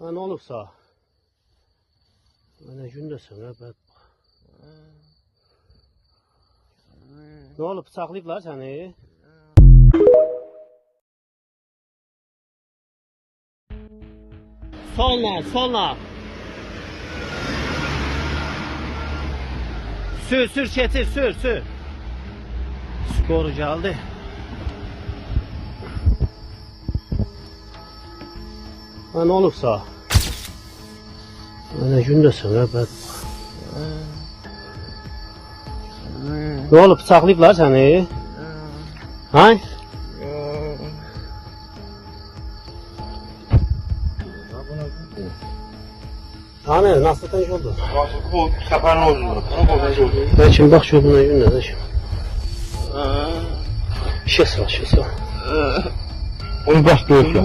Ha, ne olursa. Mənə gün desən, bədbax. Ne olub, bıçaqlayıblar səni? Solna, solna. Sür, sür, çetir, sür, sür. Skoru geldi. Ha, ne olursa. Mənə gün desən, bədbax. Ne olub, bıçaqlayıblar səni? Ha? Hani nasıl tanış oldun? O seferin oldu. Ben şimdi bak şu buna gün ne şimdi. Şişe sağ. Onu baş dövüşle.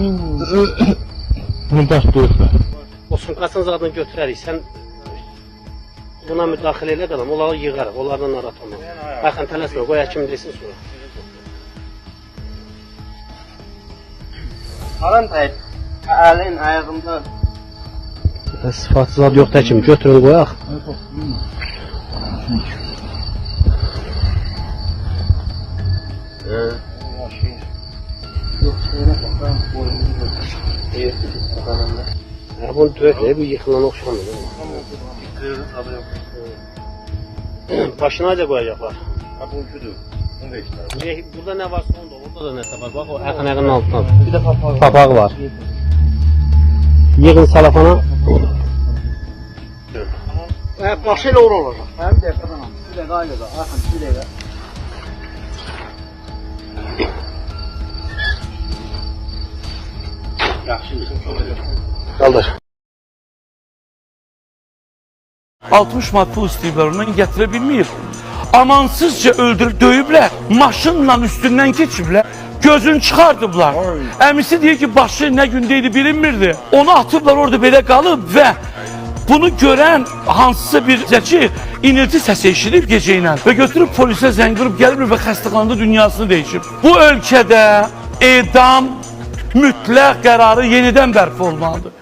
Onu baş dövüşle. O sumkasını zaten götürərik. Sen buna müdaxilə elə qalam. Onları yığarıq. Onlardan narahat olma. Baxın tələsmə. Qoy həkim desin sonra. Alan tayt. Elin ayağımda. Sıfatı zad yoxdur həkim. Götürün qoyaq. Yok şeyine bak ben boynumu gördüm. Bunu döyək. Bu yıxılan oxşamır. Başına da qoyacaqlar. Bu üçüdür. Onu da işte. Burada ne varsa onda. Orada da nəsə var. Bak o ayağının altından. Bir de papağı. Papağı var. Yığın salafana. Başıyla uğur olacak. Hem de kazanam. Bir de gayla da. Akın bir de. Kaldır. 60 manat pul istəyiblər, ondan gətirə bilməyib. Amansızca öldürüb, döyüblər, maşınla üstündən keçiblər, gözünü çıxardıblar. Əmisi deyir ki, başı nə gündəydi bilinmirdi. Onu atıblar orada belə qalıb və bunu görən hansısa bir zəki inilti səsi eşidib gecə ilə və götürüb polisə zəng vurub gəlmir və xəstəxanada dünyasını dəyişib. Bu ölkədə edam mütləq qərarı yenidən bərpa olmalıdır.